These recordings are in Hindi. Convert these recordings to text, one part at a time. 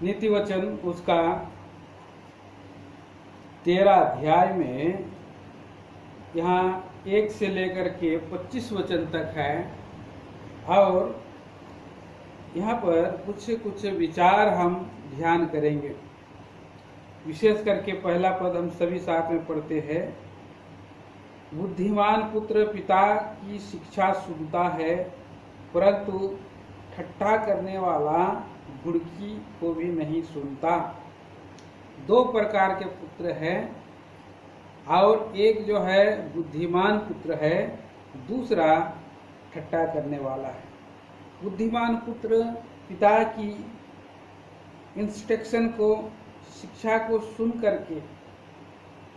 नीति वचन उसका 13 अध्याय में यहाँ 1 से लेकर के 25 वचन तक है और यहाँ पर कुछ विचार हम ध्यान करेंगे। विशेष करके पहला पद हम सभी साथ में पढ़ते हैं। बुद्धिमान पुत्र पिता की शिक्षा सुनता है, परंतु ठट्ठा करने वाला घुड़की को भी नहीं सुनता। 2 प्रकार के पुत्र हैं और एक जो है बुद्धिमान पुत्र है, दूसरा ठट्ठा करने वाला है। बुद्धिमान पुत्र पिता की इंस्ट्रक्शन को, शिक्षा को सुन करके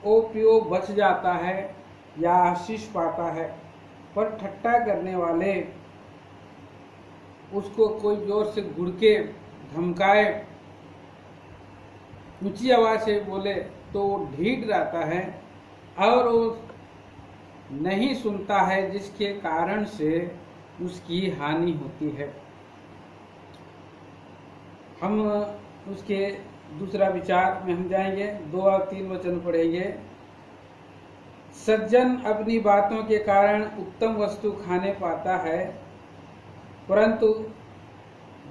ओपियो बच जाता है या आशीष पाता है, पर ठट्ठा करने वाले उसको कोई जोर से घुड़के, धमकाए, ऊंची आवाज से बोले तो ढीठ रहता है और वो नहीं सुनता है, जिसके कारण से उसकी हानि होती है। हम उसके दूसरा विचार में हम जाएंगे। 2 और 3 वचन पढ़ेंगे। सज्जन अपनी बातों के कारण उत्तम वस्तु खाने पाता है, परंतु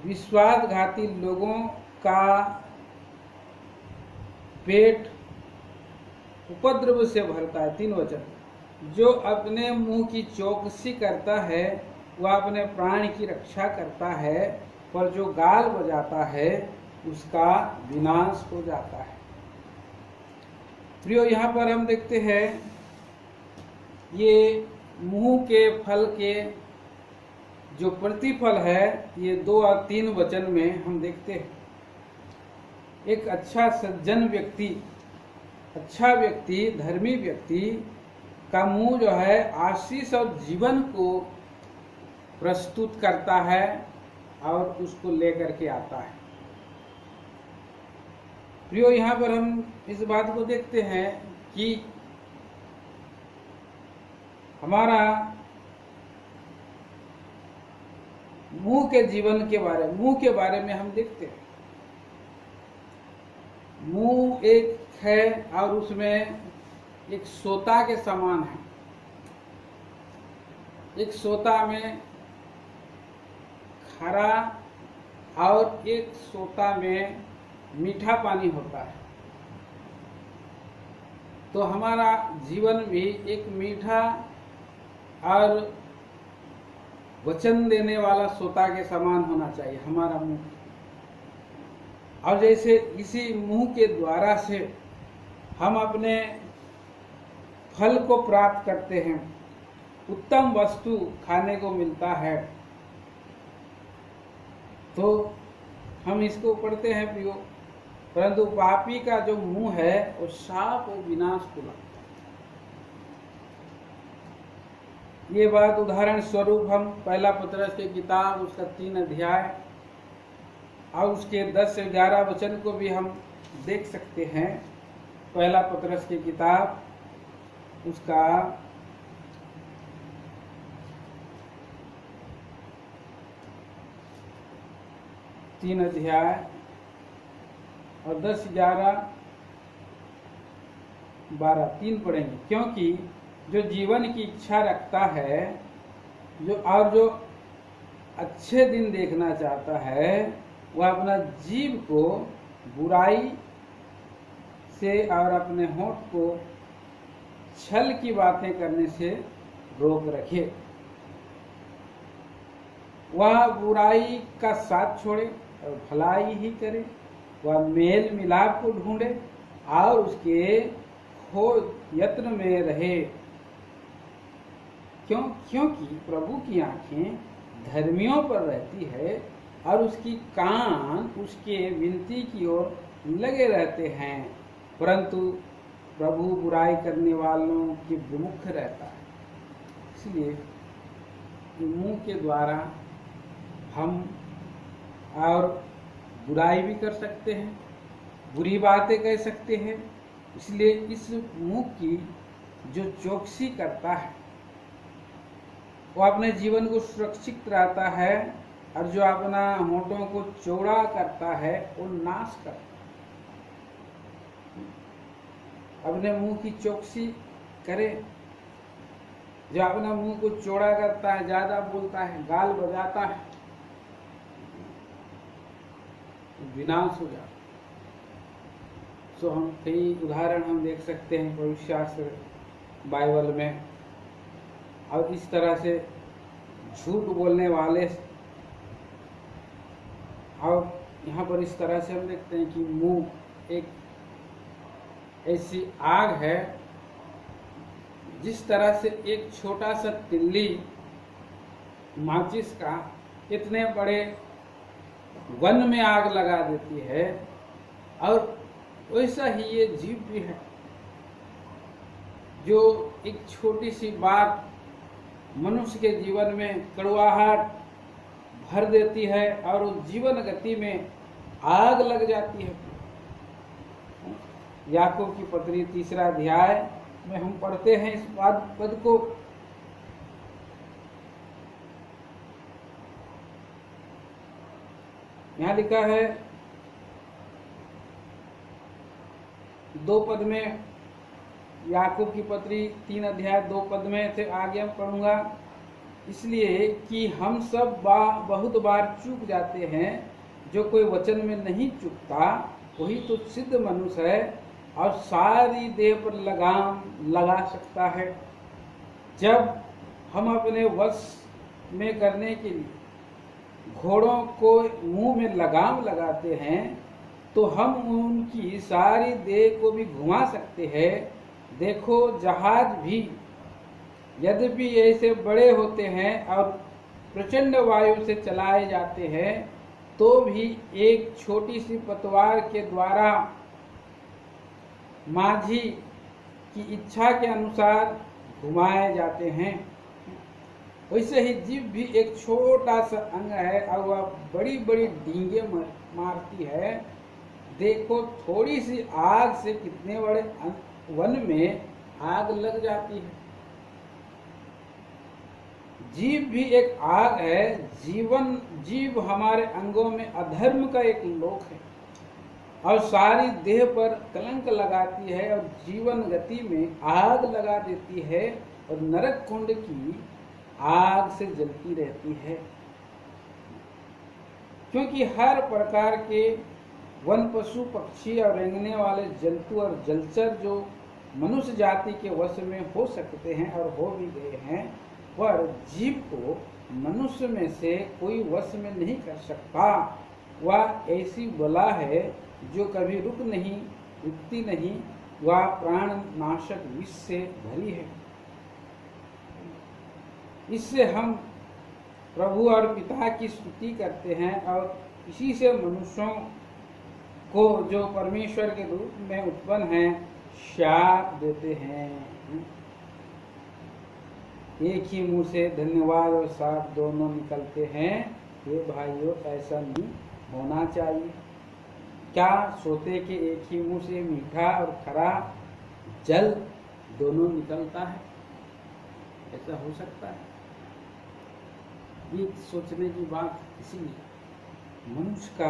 विश्वासघाती लोगों का पेट उपद्रव से भरता है। 3 वचन। जो अपने मुंह की चौकसी करता है वह अपने प्राण की रक्षा करता है, पर जो गाल बजाता है उसका विनाश हो जाता है। प्रियो, यहाँ पर हम देखते हैं ये मुंह के फल के जो प्रतिफल है, ये 2 और 3 वचन में हम देखते हैं। एक अच्छा सज्जन व्यक्ति, अच्छा व्यक्ति, धर्मी व्यक्ति का मुंह जो है आशीष और जीवन को प्रस्तुत करता है और उसको लेकर के आता है। प्रियो, यहाँ पर हम इस बात को देखते हैं कि हमारा मुंह के जीवन के बारे, मुंह के बारे में हम देखते हैं। मुंह एक है और उसमें एक सोता के समान है। एक सोता में खरा और एक सोता में मीठा पानी होता है। तो हमारा जीवन भी एक मीठा और वचन देने वाला सोता के समान होना चाहिए हमारा मुंह। और जैसे इसी मुंह के द्वारा से हम अपने फल को प्राप्त करते हैं, उत्तम वस्तु खाने को मिलता है, तो हम इसको पढ़ते हैं प्रियो। परंतु पापी का जो मुंह है वो शाप और विनाश को लाता है। ये बात उदाहरण स्वरूप हम पहला पतरस की किताब उसका 3 अध्याय और उसके 10 से 11 वचन को भी हम देख सकते हैं। पहला पतरस की किताब उसका 3 अध्याय और 10, 11, 12 3 पढ़ेंगे। क्योंकि जो जीवन की इच्छा रखता है, जो अच्छे दिन देखना चाहता है, वह अपना जीव को बुराई से और अपने होंठ को छल की बातें करने से रोक रखे। वह बुराई का साथ छोड़े और भलाई ही करे। वह मेल मिलाप को ढूंढे और उसके खोज यत्न में रहे। क्योंकि प्रभु की आंखें धर्मियों पर रहती है और उसकी कान उसके विनती की ओर लगे रहते हैं, परंतु प्रभु बुराई करने वालों के विमुख रहता है। इसलिए मुंह के द्वारा हम और बुराई भी कर सकते हैं, बुरी बातें कह सकते हैं। इसलिए इस मुंह की जो चौकसी करता है वो अपने जीवन को सुरक्षित रहता है, और जो अपना होठों को चौड़ा करता है वो नाश करता है। अपने मुंह की चौकसी करे। जो अपना मुंह को चौड़ा करता है, ज्यादा बोलता है, गाल बजाता है, विनाश हो जाता। सो हम कई उदाहरण हम देख सकते हैं पवित्र शास्त्र बाइबल में। और इस तरह से झूठ बोलने वाले, और यहाँ पर इस तरह से हम देखते हैं कि मुंह एक ऐसी आग है, जिस तरह से एक छोटा सा तिल्ली माचिस का इतने बड़े वन में आग लगा देती है, और वैसा ही ये जीव भी है, जो एक छोटी सी बात मनुष्य के जीवन में कड़वाहट भर देती है, और उस जीवन गति में आग लग जाती है। याकूब की पत्री 3 अध्याय में हम पढ़ते हैं इस पद को। यहाँ लिखा है 2 पद में, याकूब की पत्री 3 अध्याय 2 पद में से आगे हम पढ़ूंगा। इसलिए कि हम सब बहुत बार चूक जाते हैं, जो कोई वचन में नहीं चूकता वही तो सिद्ध मनुष्य है और सारी देह पर लगाम लगा सकता है। जब हम अपने वश में करने के लिए घोड़ों को मुंह में लगाम लगाते हैं, तो हम उनकी सारी देह को भी घुमा सकते हैं। देखो, जहाज भी यद्यपि ऐसे बड़े होते हैं और प्रचंड वायु से चलाए जाते हैं, तो भी एक छोटी सी पतवार के द्वारा माझी की इच्छा के अनुसार घुमाए जाते हैं। वैसे ही जीव भी एक छोटा सा अंग है, और वह बड़ी बड़ी डींगे मारती है। देखो, थोड़ी सी आग से कितने बड़े वन में आग लग जाती है। जीव भी एक आग है। जीव हमारे अंगों में अधर्म का एक लोक है, और सारी देह पर कलंक लगाती है, और जीवन गति में आग लगा देती है, और नरक कुंड की आग से जलती रहती है। क्योंकि हर प्रकार के वन, पशु, पक्षी और रेंगने वाले जंतु और जलचर जो मनुष्य जाति के वश में हो सकते हैं और हो भी गए हैं, पर जीव को मनुष्य में से कोई वश में नहीं कर सकता। वह ऐसी बला है जो कभी रुकती नहीं। वह प्राण नाशक विष से भरी है। इससे हम प्रभु और पिता की स्तुति करते हैं, और इसी से मनुष्यों को जो परमेश्वर के रूप में उत्पन्न हैं शाप देते हैं। एक ही मुंह से धन्यवाद और साथ दोनों निकलते हैं। ये भाइयों, ऐसा नहीं होना चाहिए। क्या सोते के एक ही मुंह से मीठा और खरा जल दोनों निकलता है? ऐसा हो सकता है? ये सोचने की बात इसीलिए मनुष्य का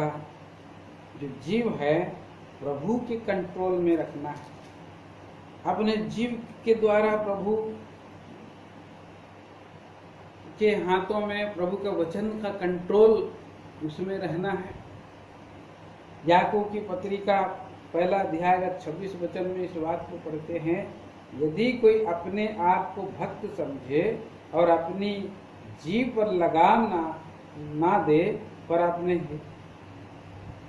जो जीव है प्रभु के कंट्रोल में रखना है। अपने जीव के द्वारा प्रभु के हाथों में प्रभु के वचन का कंट्रोल उसमें रहना है। याकूब की पत्री का 1 अध्याय 26 वचन में इस बात को पढ़ते हैं, यदि कोई अपने आप को भक्त समझे और अपनी जीव पर लगाम ना दे, पर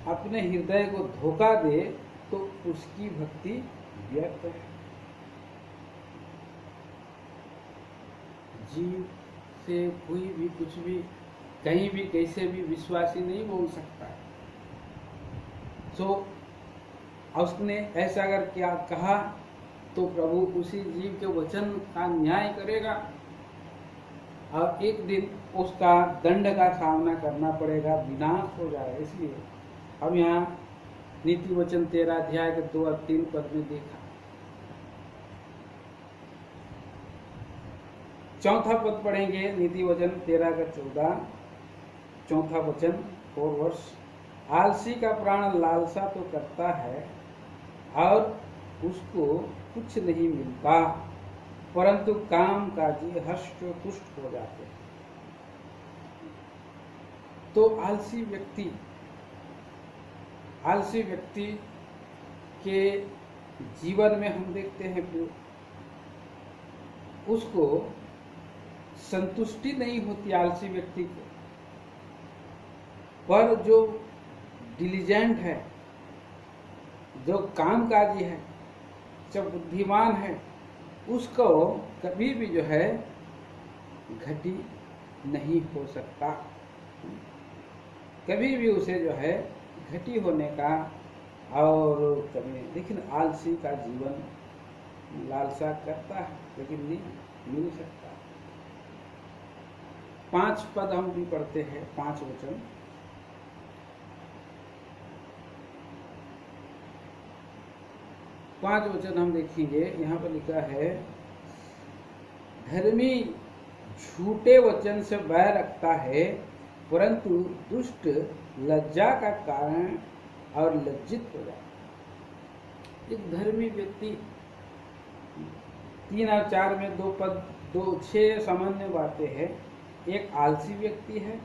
अपने हृदय को धोखा दे, तो उसकी भक्ति व्यर्थ है। जीव से कोई भी कुछ भी कहीं भी कैसे भी विश्वासी नहीं बोल सकता है। उसने ऐसा अगर क्या कहा, तो प्रभु उसी जीव के वचन का न्याय करेगा, और एक दिन उसका दंड का सामना करना पड़ेगा, विनाश हो जाएगा। इसलिए हम यहाँ नीति वचन 13 अध्याय के 2 और 3 पद में देखा, चौथा पद पढ़ेंगे, नीति वचन 13 का 14, चौथा वचन 4 वर्ष। आलसी का प्राण लालसा तो करता है और उसको कुछ नहीं मिलता, परंतु काम काजी हर्ष तुष्ट हो जाते हैं। तो आलसी व्यक्ति के जीवन में हम देखते हैं कि उसको संतुष्टि नहीं होती आलसी व्यक्ति को। पर जो डिलीजेंट है, जो कामकाजी है, जो बुद्धिमान है, उसको कभी भी जो है घटी नहीं हो सकता, कभी भी उसे जो है घटी होने का और कभी। लेकिन आलसी का जीवन लालसा करता है लेकिन नहीं मिल सकता। 5 पद हम भी पढ़ते हैं, 5 वचन। पांच वचन हम देखेंगे। यहाँ पर लिखा है, धर्मी झूठे वचन से बैर रखता है, परंतु दुष्ट लज्जा का कारण और लज्जित हो जाता है। एक धर्मी व्यक्ति 3 और 4 में 2 पद 6 सामान्य बातें हैं। एक आलसी व्यक्ति है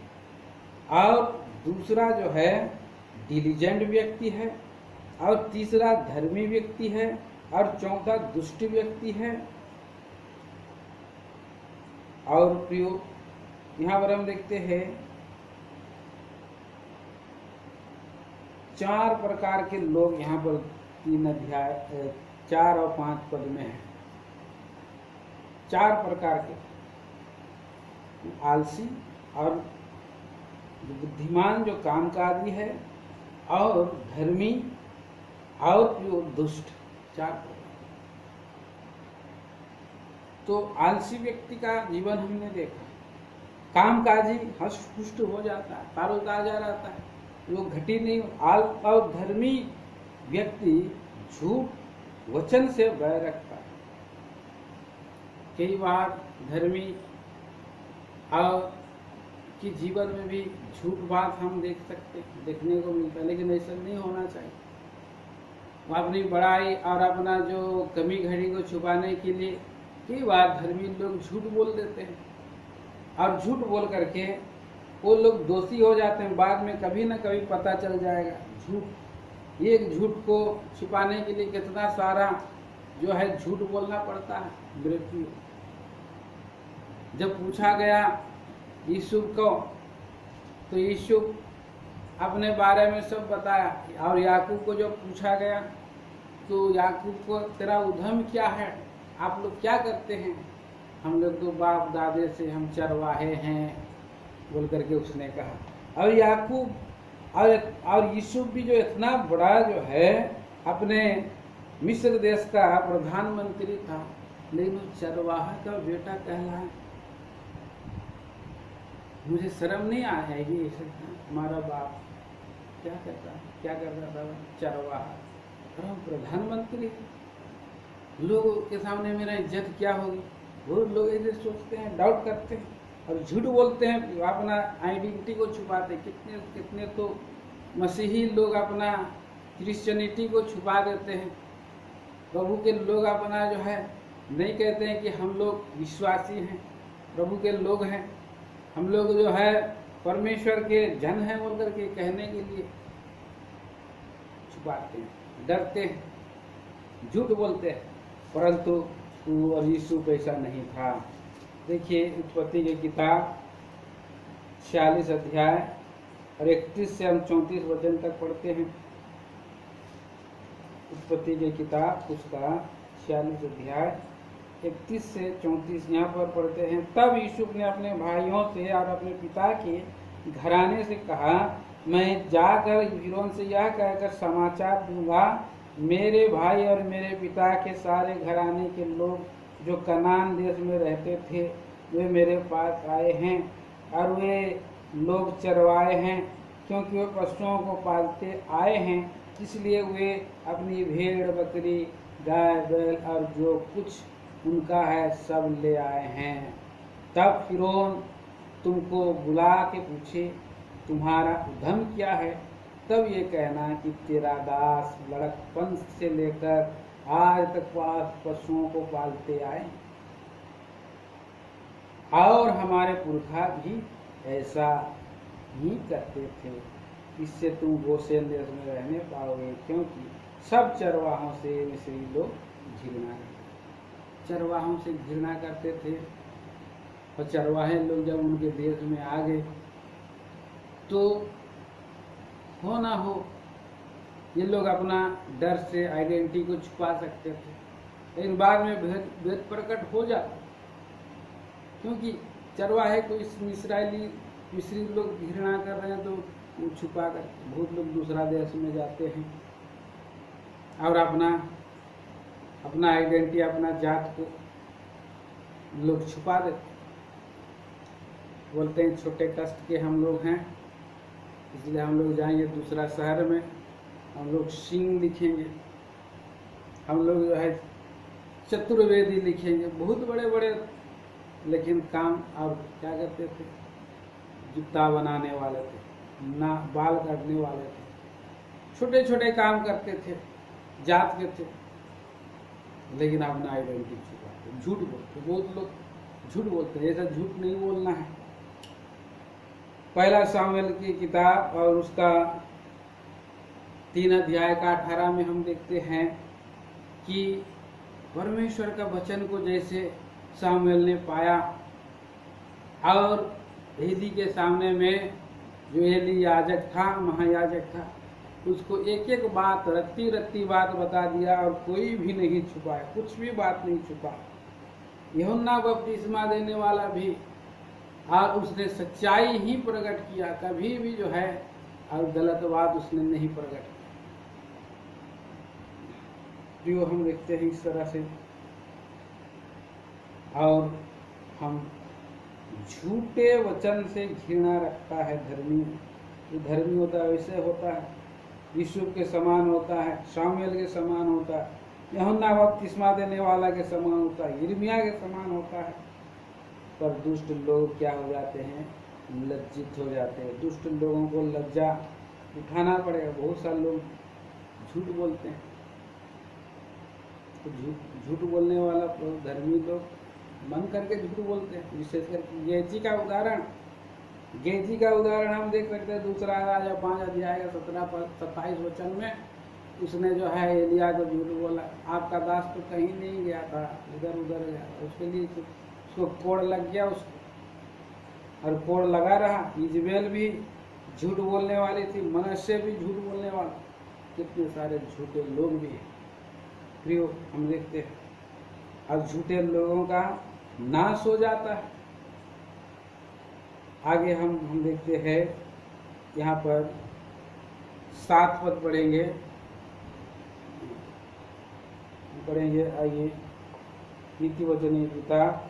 और दूसरा जो है डिलीजेंट व्यक्ति है और तीसरा धर्मी व्यक्ति है और चौथा दुष्ट व्यक्ति है। और प्रियो, यहाँ पर हम देखते हैं 4 प्रकार के लोग यहाँ पर 3 अध्याय 4 और 5 पद में हैं। 4 प्रकार के, आलसी और बुद्धिमान जो कामकाजी है और धर्मी और जो दुष्ट, 4 प्रकार। तो आलसी व्यक्ति का जीवन हमने देखा, कामकाजी हष्ट पुष्ट हो जाता है, तारोताजा रहता है, वो घटी नहीं। और धर्मी व्यक्ति झूठ वचन से बैर रखता है। कई बार धर्मी और कि जीवन में भी झूठ बात हम देखने को मिलता है, लेकिन ऐसा नहीं होना चाहिए। वो अपनी बड़ाई और अपना जो कमी घड़ी को छुपाने के लिए कई बार धर्मी लोग झूठ बोल देते हैं और झूठ बोल करके वो लोग दोषी हो जाते हैं। बाद में कभी ना कभी पता चल जाएगा। झूठ, एक झूठ को छुपाने के लिए कितना सारा जो है झूठ बोलना पड़ता है। मृत्यु जब पूछा गया यूसुफ को, तो यूसुफ अपने बारे में सब बताया। और याकूब को जब पूछा गया तो याकूब को, तेरा उद्यम क्या है, आप लोग क्या करते हैं? हम लोग तो बाप दादे से हम चरवाहे हैं बोल करके उसने कहा। और याकूब और यूसुफ भी जो इतना बड़ा जो है अपने मिस्र देश का प्रधानमंत्री था, लेकिन उस चरवाहा का बेटा कहलाए। मुझे शर्म नहीं आएगी ऐसे, हमारा बाप क्या करता था चरवाहा, और हम प्रधानमंत्री, लोगों के सामने मेरा इज्जत क्या होगी? वो लोग ऐसे सोचते हैं, डाउट करते हैं और झूठ बोलते हैं, अपना आइडेंटिटी को छुपाते। कितने तो मसीही लोग अपना क्रिश्चियनिटी को छुपा देते हैं। प्रभु के लोग अपना जो है नहीं कहते हैं कि हम लोग विश्वासी हैं, प्रभु के लोग हैं, हम लोग जो है परमेश्वर के जन हैं बोल करके कहने के लिए छुपाते हैं, डरते हैं, झूठ बोलते हैं। परंतु और यूसुफ ऐसा नहीं था। देखिए उत्पत्ति की किताब 46 अध्याय और 31 से हम 34 वचन तक पढ़ते हैं। उत्पत्ति की किताब उसका 46 अध्याय 31 से 34 यहाँ पर पढ़ते हैं। तब यूसुफ ने अपने भाइयों से और अपने पिता के घराने से कहा, मैं जाकर फ़िरौन से यह कहकर समाचार दूंगा, मेरे भाई और मेरे पिता के सारे घराने के लोग जो कनान देश में रहते थे वे मेरे पास आए हैं और वे लोग चरवाए हैं, क्योंकि वे पशुओं को पालते आए हैं, इसलिए वे अपनी भेड़ बकरी गाय बैल और जो कुछ उनका है सब ले आए हैं। तब फिरौन तुमको बुला के पूछे तुम्हारा उद्यम क्या है, तब ये कहना कि तेरा दास लड़कपन से लेकर आज तक पशुओं को पालते आए और हमारे पुरखा भी ऐसा ही करते थे। इससे तुम गोसेन देश में रहने पाओगे, क्योंकि सब चरवाहों से मिस्री लोग घृणा करते, चरवाहों से घृणा करते थे। और चरवाहे लोग जब उनके देश में आ गए तो हो ना हो ये लोग अपना डर से आइडेंटिटी को छुपा सकते थे, लेकिन बाद में भेद प्रकट हो जाता, क्योंकि चरवाहे को इस मिस्री लोग घृणा कर रहे हैं तो वो छुपा कर बहुत लोग दूसरा देश में जाते हैं और अपना आइडेंटिटी अपना जात को लोग छुपा देते, बोलते हैं छोटे कष्ट के हम लोग हैं, इसलिए हम लोग जाएंगे दूसरा शहर में, हम लोग सिंह लिखेंगे, हम लोग जो है चतुर्वेदी लिखेंगे, बहुत बड़े बड़े लेकिन काम और क्या करते थे, जूता बनाने वाले थे, ना बाल काटने वाले थे, छोटे छोटे काम करते थे, जात के थे, लेकिन अपना आइडेंटिटी छुपाते, झूठ बोलते, बहुत लोग झूठ बोलते हैं, ऐसा झूठ नहीं बोलना है। पहला सामुएल की किताब और उसका 3 अध्याय का 18 में हम देखते हैं कि परमेश्वर का वचन को जैसे सामुएल ने पाया और एली के सामने में जो एली याजक था, महायाजक था, उसको एक एक बात रत्ती रत्ती बात बता दिया और कोई भी नहीं छुपाया, कुछ भी बात नहीं छुपा। यूहन्ना बपतिस्मा देने वाला भी, और उसने सच्चाई ही प्रकट किया, कभी भी जो है और गलत बात उसने नहीं प्रकट किया। जो हम देखते हैं इस तरह से, और हम झूठे वचन से घृणा रखता है धर्मी, जो धर्मी होता है वैसे होता है, यूसुफ के समान होता है, शामुएल के समान होता है, यूहन्ना बपतिस्मा देने वाला के समान होता है, यिर्मयाह के समान होता है। पर दुष्ट लोग क्या हो जाते हैं, लज्जित हो जाते हैं। दुष्ट लोगों को लज्जा उठाना पड़ेगा। बहुत सारे लोग झूठ बोलते हैं, तो झूठ बोलने वाला धर्मी लोग मन करके झूठ बोलते हैं। विशेषकर गेजी का उदाहरण हम देख सकते हैं। दूसरा राजा 5 अध्याय का 17-27 वचन में उसने जो है एलिया को झूठ बोला, आपका दास तो कहीं नहीं गया था, इधर उधर गया, उसके लिए उसको कोड़ लग गया उसको, और कोड़ लगा रहा। इजबेल भी झूठ बोलने वाली थी, मनश्शे भी झूठ बोलने वाला, कितने सारे झूठे लोग भी हैं। प्रियो, हम देखते हैं अब झूठे लोगों का नाश हो जाता है। आगे हम देखते हैं, यहाँ पर 7 पद पढ़ेंगे, आइए। नीति वचन पिता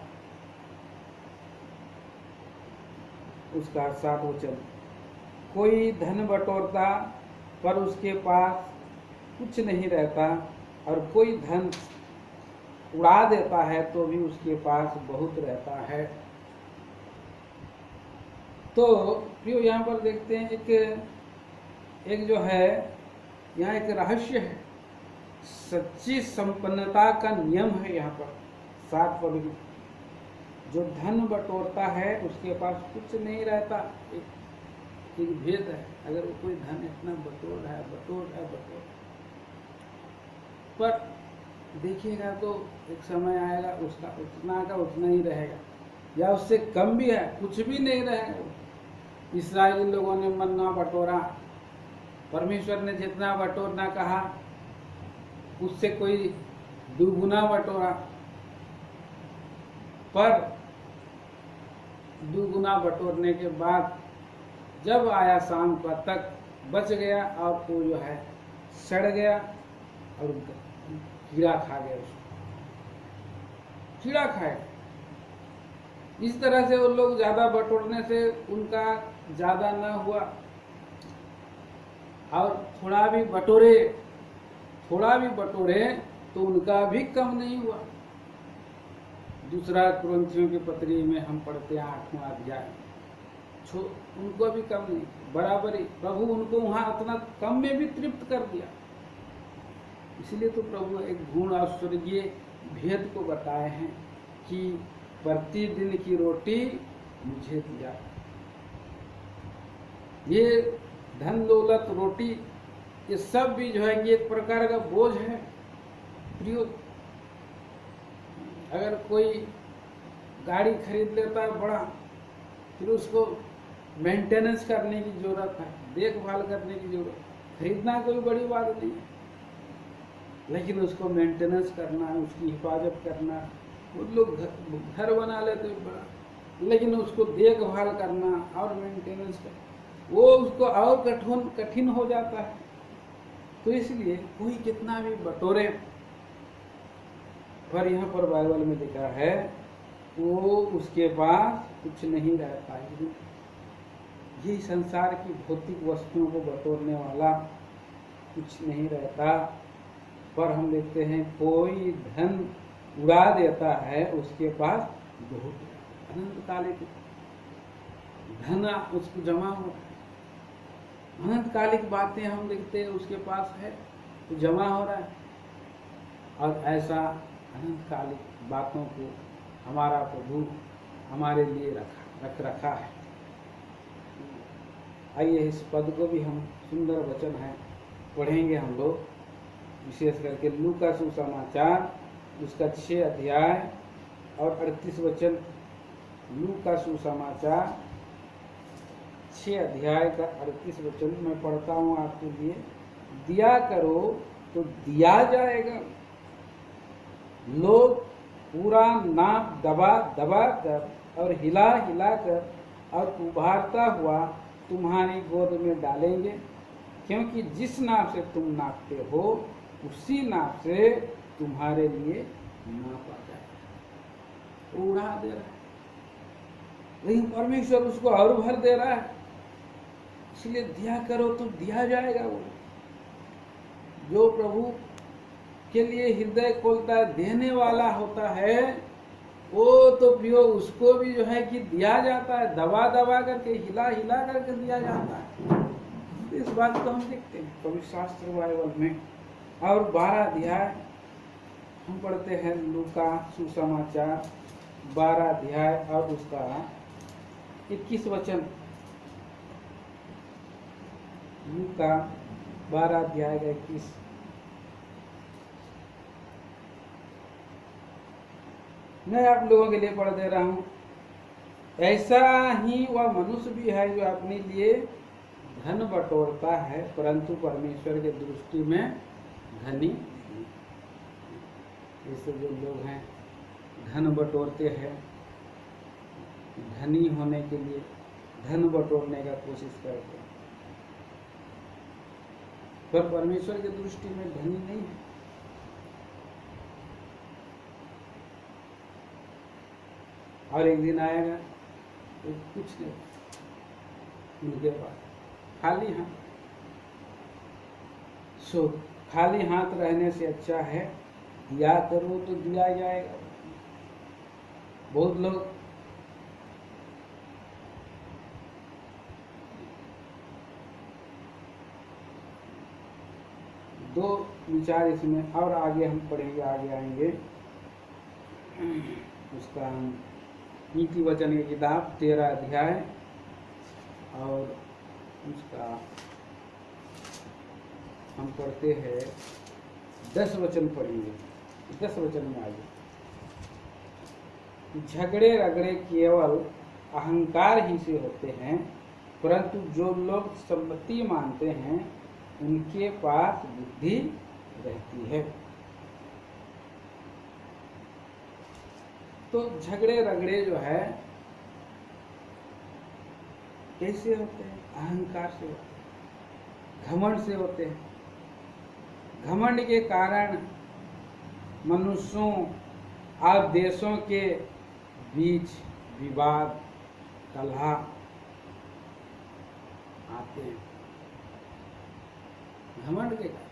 उसका 7 वचन, कोई धन बटोरता पर उसके पास कुछ नहीं रहता, और कोई धन उड़ा देता है तो भी उसके पास बहुत रहता है। तो प्रियो, यहाँ पर देखते हैं एक जो है, यहाँ एक रहस्य है, सच्ची संपन्नता का नियम है। यहाँ पर 7 पद में, जो धन बटोरता है उसके पास कुछ नहीं रहता। एक भेद है, अगर वो कोई धन इतना बटोर है, पर देखिएगा तो एक समय आएगा उसका उतना का उतना ही रहेगा, या उससे कम भी है, कुछ भी नहीं रहेगा। इस्राएली लोगों ने मन्ना बटोरा, परमेश्वर ने जितना बटोरना कहा उससे कोई दुगुना बटोरा, पर दुगुना बटोरने के बाद जब आया शाम का तक बच गया, और वो जो है सड़ गया और कीड़ा खा गया, उसको कीड़ा खाए। इस तरह से वो लोग ज्यादा बटोरने से उनका ज्यादा ना हुआ, और थोड़ा भी बटोरे तो उनका भी कम नहीं हुआ। दूसरा कुरिन्थियों की पत्री में हम पढ़ते हैं 8वां अध्याय, उनको भी कम नहीं, बराबर ही प्रभु उनको वहां उतना कम में भी तृप्त कर दिया। इसलिए तो प्रभु एक गुण और स्वर्गीय भेद को बताए हैं कि प्रतिदिन की रोटी मुझे दिया। ये धन दौलत रोटी ये सब भी जो है कि एक प्रकार का बोझ है प्रियो। अगर कोई गाड़ी खरीद लेता है बड़ा, फिर उसको मेंटेनेंस करने की जरूरत है, देखभाल करने की जरूरत। खरीदना कोई बड़ी बात नहीं है, लेकिन उसको मेंटेनेंस करना, उसकी हिफाजत करना। वो लोग घर बना लेते बड़ा, लेकिन उसको देखभाल करना और मेंटेनेंस करना वो उसको और कठिन हो जाता है। तो इसलिए कोई कितना भी बटोरे, पर यहाँ पर बाइबल में लिखा है वो उसके पास कुछ नहीं रहता है। ये संसार की भौतिक वस्तुओं को बटोरने वाला कुछ नहीं रहता। पर हम देखते हैं कोई धन उड़ा देता है, उसके पास बहुत अनंतकालिक धन उसको जमा हो, अनंतकालिक बातें हम देखते हैं उसके पास है तो जमा हो रहा है। और ऐसा अनंतकालिक बातों को हमारा प्रभु हमारे लिए रख रखा है। आइए इस पद को भी हम, सुंदर वचन है, पढ़ेंगे हम लोग, विशेष करके लूका सुसमाचार उसका 6 अध्याय और 38 वचन। लूका सुसमाचार 6 अध्याय का 38 वचन मैं पढ़ता हूँ आपके लिए। दिया करो तो दिया जाएगा, लोग पूरा नाप दबा दबा कर और हिला हिला कर और उभारता हुआ तुम्हारी गोद में डालेंगे, क्योंकि जिस नाप से तुम नापते हो उसी नाप से तुम्हारे लिए नापा जाएगा। उड़ा दे रहा है, लेकिन परमेश्वर उसको और भर दे रहा है। इसलिए दिया करो तो दिया जाएगा। वो जो प्रभु के लिए हृदय खोलता है, देने वाला होता है, वो तो प्रियो उसको भी जो है कि दिया जाता है, दबा दबा करके, हिला हिला करके दिया जाता है। तो इस बात को हम देखते हैं पवित्र शास्त्र बाइबल में। और 12 अध्याय हम पढ़ते हैं, लूका सुसमाचार 12 अध्याय और उसका 21 वचन। लूका 12 अध्याय का 21। मैं आप लोगों के लिए पढ़ दे रहा हूं। ऐसा ही वह मनुष्य भी है जो अपने लिए धन बटोरता है, परंतु परमेश्वर के दृष्टि में धनी। जैसे जो लोग हैं धन बटोरते हैं, धनी होने के लिए धन बटोरने का कोशिश करते हैं, पर परमेश्वर की दृष्टि में धनी नहीं है। और एक दिन आएगा तो कुछ नहीं उनके पास, खाली हाथ। सो खाली हाथ रहने से अच्छा है दिया करो तो दिया जाएगा। बहुत लोग दो विचार इसमें, और आगे हम पढ़ेंगे, आगे आएंगे। उसका हम नीति वचन की किताब 13 अध्याय और उसका हम पढ़ते हैं 10 वचन पढ़ेंगे। 10 वचन में आगे, झगड़े रगड़े केवल अहंकार ही से होते हैं, परंतु जो लोग सम्मति मानते हैं उनके पास बुद्धि रहती है। तो झगड़े रगड़े जो है कैसे होते हैं? अहंकार से होते हैं, घमंड से होते हैं। घमंड के कारण मनुष्यों और देशों के बीच विवाद कलह आते हैं, घमंड के कारण।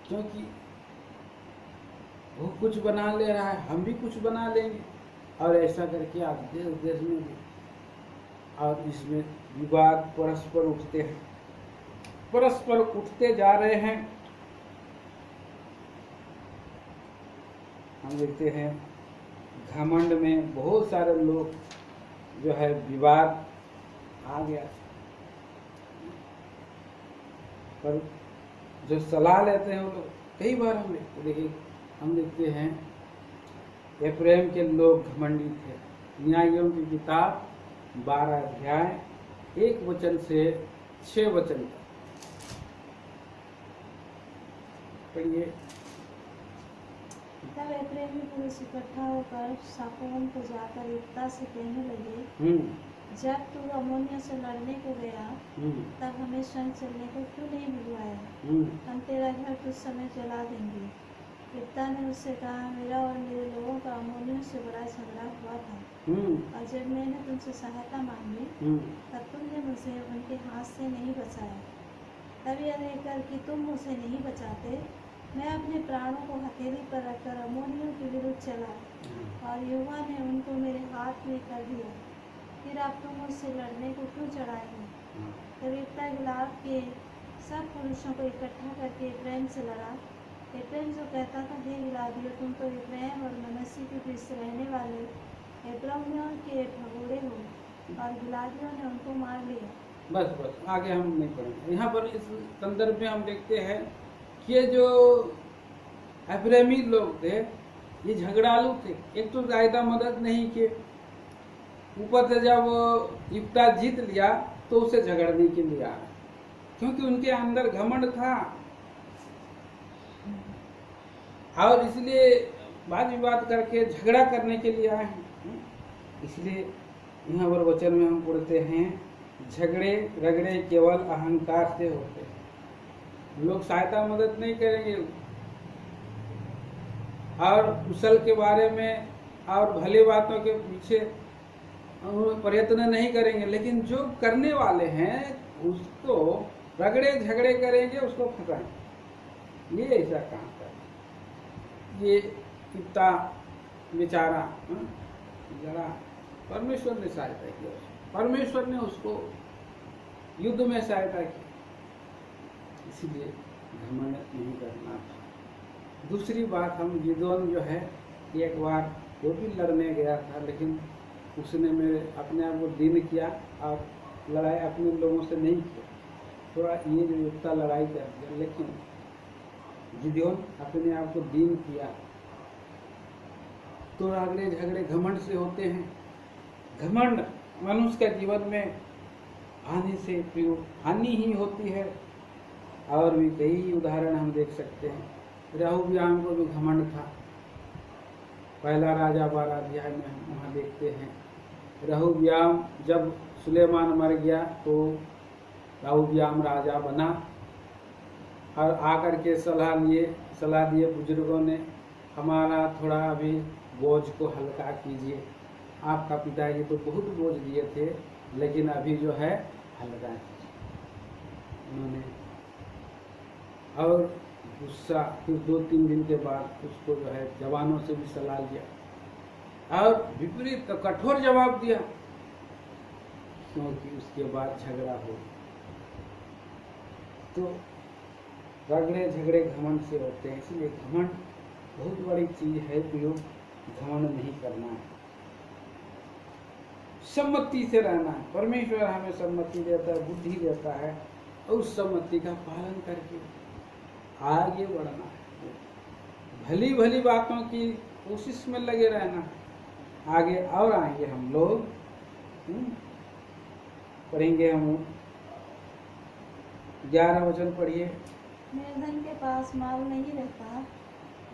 क्योंकि वो कुछ बना ले रहा है, हम भी कुछ बना लेंगे, और ऐसा करके आज देश देश में भी, और इसमें विवाद परस्पर उठते हैं, परस्पर उठते जा रहे हैं। हम देखते हैं घमंड में बहुत सारे लोग जो है विवाद आ गया, पर जो सलाह लेते हैं वो लोग कई बार हम देखते हैं एफ्रेम के लोग घमंडी थे। न्यायों की किताब 12 अध्याय 1 वचन से 6 वचन तक पढ़िए। तब एफ्रेमी पुरुष इकट्ठा होकर सापोन को जाकर युक्ता से कहने लगे, जब तू अम्मोनियों से लड़ने को गया तब हमें संग चलने को क्यों नहीं बुलवाया? हम तेरा घर कुछ समय जला देंगे। युक्ता ने उससे कहा, मेरा और मेरे लोगों का अम्मोनियों से बड़ा झगड़ा हुआ था, और जब मैंने तुमसे सहायता मांगी तब तुमने मुझे उनके हाथ से नहीं बचाया। तब यह देखकर कि तुम मुझे नहीं बचाते, मैं अपने प्राणों को हथेली पर रखकर अम्मोनियों के विरुद्ध चला, और यहोवा ने उनको मेरे हाथ में कर दिया। फिर आप तुम मुझसे लड़ने को क्यों चढ़ाए हो? तब युक्ता गिलाद के सब पुरुषों को इकट्ठा करके एफ्रेम से लड़ा। एफ्रेम जो कहता था, हे गिलादियों, तुम तो एफ्रेम और मनश्शे के बीच रहने वाले एफ्राइमियों के भगोड़े हो, और गिलादियों ने उनको मार लिया। बस आगे हम नहीं पढ़ेंगे। यहाँ पर इस संदर्भ में हम देखते हैं कि ये जो एफ्रेमी लोग थे ये झगड़ालू थे। एक तो ज़्यादा मदद नहीं किए, ऊपर से जब युक्ता जीत लिया तो उसे झगड़ने के लिए आया, क्योंकि उनके अंदर घमंड था, और इसलिए वाद विवाद करके झगड़ा करने के लिए आए हैं। इसलिए यहाँ पर वचन में हम पढ़ते हैं, झगड़े रगड़े केवल अहंकार से होते हैं। लोग सहायता मदद नहीं करेंगे और कुशल के बारे में और भले बातों के पीछे प्रयत्न नहीं करेंगे, लेकिन जो करने वाले हैं उसको रगड़े झगड़े करेंगे, उसको फंसाएंगे। ये ऐसा काम कर, ये कितना बेचारा जरा परमेश्वर ने सहायता की, परमेश्वर ने उसको युद्ध में सहायता की, इसलिए घमंड नहीं करना था। दूसरी बात, हम गिदोन जो है एक बार वो भी लड़ने गया था, लेकिन उसने मेरे अपने आप को दीन किया और लड़ाई अपने लोगों से नहीं किया। थोड़ा ये जो युक्ता लड़ाई कर दिया, लेकिन गिदोन अपने आप को दीन किया। तो रगड़े झगड़े घमंड से होते हैं। घमंड मनुष्य के जीवन में हानि ही होती है, और भी कई उदाहरण हम देख सकते हैं। रहूब्याम को भी घमंड था। पहला राजा 12 अध्याय में हम वहाँ देखते हैं, रहूब्याम जब सुलेमान मर गया तो रहूब्याम राजा बना, और आकर के सलाह दिए बुजुर्गों ने, हमारा थोड़ा अभी बोझ को हल्का कीजिए। आपका पिताजी तो बहुत बोझ दिए थे, लेकिन अभी जो है हल्का कीजिए उन्होंने। और गुस्सा, फिर 2-3 दिन के बाद उसको जो है जवानों से भी सलाह लिया और विपरीत कठोर जवाब दिया, क्योंकि उसके बाद झगड़ा हो। तो रगड़े झगड़े घमंड से होते हैं, इसलिए घमंड बहुत बड़ी चीज है। प्रयोग घमंड नहीं करना है, सम्मति से रहना है। परमेश्वर हमें सम्मति देता है, बुद्धि देता है, और उस सम्मति का पालन करके आगे बढ़ना है। भली भली बातों की कोशिश में लगे रहना है। आगे और आएंगे हम लोग, पढ़ेंगे हम 11 वचन पढ़िए। निर्धन के पास माल नहीं रहता,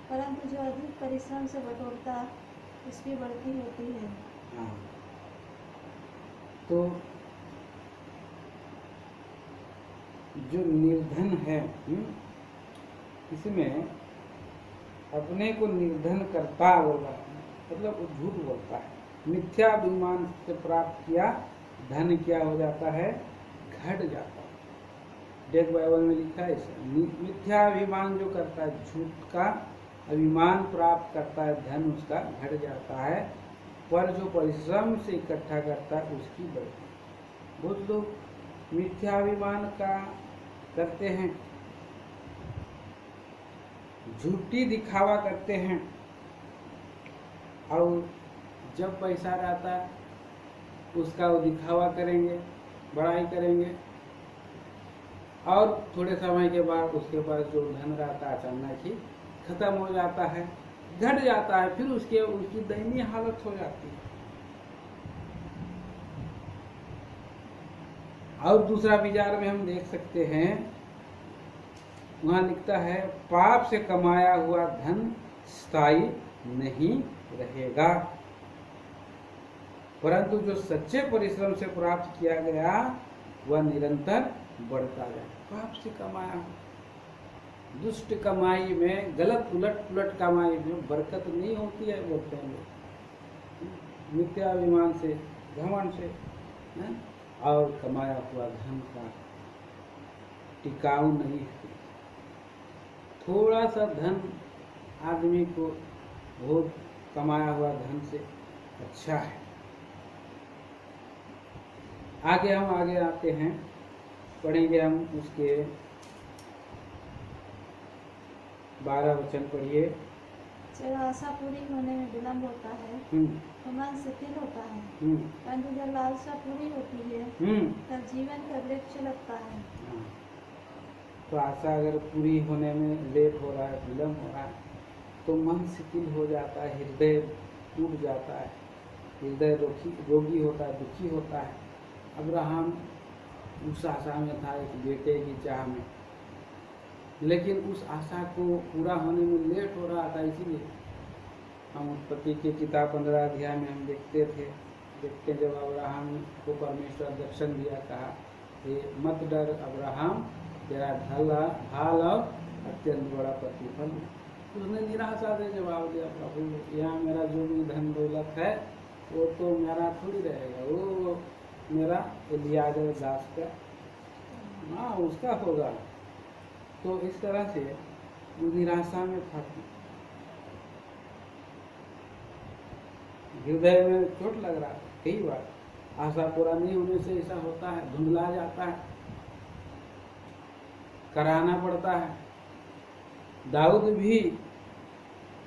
परंतु जो अधिक परिश्रम से बटोरता उसकी बढ़ती होती है। हाँ, तो जो निर्धन है, इसमें अपने को निर्धन करता बोला, मतलब वो झूठ बोलता है। मिथ्या अभिमान से प्राप्त किया धन क्या हो जाता है, घट जाता है। डेक बाइबल में लिखा है इसे, मिथ्या अभिमान जो करता है, झूठ का अभिमान प्राप्त करता है, धन उसका घट जाता है, पर जो परिश्रम से इकट्ठा करता है उसकी बढ़ती है। बहुत लोग मिथ्याभिमान का करते हैं, झूठी दिखावा करते हैं, और जब पैसा रहता है उसका वो दिखावा करेंगे, बड़ाई करेंगे, और थोड़े समय के बाद उसके पास जो धन रहता है अचानक ही खत्म हो जाता है, घट जाता है, फिर उसकी दयनीय हालत हो जाती है। और दूसरा विचार में हम देख सकते हैं, वहां लिखता है पाप से कमाया हुआ धन स्थायी नहीं रहेगा, परंतु जो सच्चे परिश्रम से प्राप्त किया गया वह निरंतर बढ़ता है। पाप से कमाया, दुष्ट कमाई में, गलत उलट कमाई में बरकत नहीं होती है, बोलते हैं लोग। मिथ्याभिमान से, घमंड से है? और कमाया हुआ धन का टिकाऊ नहीं है। थोड़ा सा धन आदमी को बहुत कमाया हुआ धन से अच्छा है। आगे आते हैं, पढ़ेंगे हम उसके 12 वचन पढ़िए। जब आशा पूरी होने में विलम्ब होता है तो मन शिथिल होता है, परंतु जब लालसा पूरी होती है तब जीवन का वृक्ष लगता है। तो आशा अगर पूरी होने में लेट हो रहा है, विलम्ब हो रहा है, तो मन शिथिल हो जाता है, हृदय टूट जाता है, हृदय रोगी होता है, दुखी होता है। अब्राहम उस आशा में था, एक बेटे की चाह में, लेकिन उस आशा को पूरा होने में लेट हो रहा था। इसीलिए हम उत्पत्ति की किताब 15 अध्याय में हम देखते जब अब्राहम को परमेश्वर दर्शन दिया, कहा कि मत डर अब्राहम, तेरा ढाल और अत्यंत बड़ा प्रतिफल। उसने निराशा से जवाब दिया, प्रभु यहाँ मेरा जो भी धन दौलत है वो तो मेरा थोड़ी रहेगा, वो मेरा एलियाजर दास का, हाँ उसका होगा। तो इस तरह से वो निराशा में था, हृदय में चोट लग रहा है। कई बार आशा पूरा नहीं होने से ऐसा होता है, धुंधला जाता है, कराना पड़ता है। दाऊद भी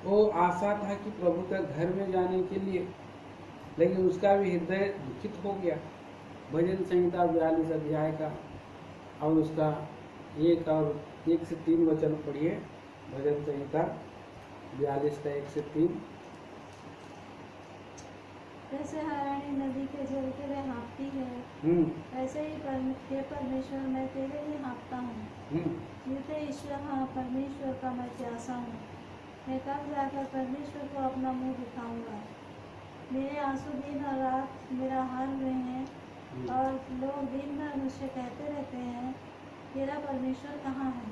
वो आशा था कि प्रभु का घर में जाने के लिए, लेकिन उसका भी हृदय दुखित हो गया। भजन संहिता 42 अध्याय का और उसका 1 से 3 वचन पढ़िए। भजन संहिता 42 का 1 से 3। जैसे हरियाणी नदी के जल के लिए हाँफती है, वैसे ही परमेश्वर मैं तेरे लिए हाँफता हूँ। जीते ईश्वर हाँ परमेश्वर का मैं प्यासा हूँ। मैं कब जाकर परमेश्वर को अपना मुंह दिखाऊंगा। मेरे आंसू दिन और रात मेरा हाल में हैं, और लोग दिन भर मुझसे कहते रहते हैं तेरा परमेश्वर कहाँ है।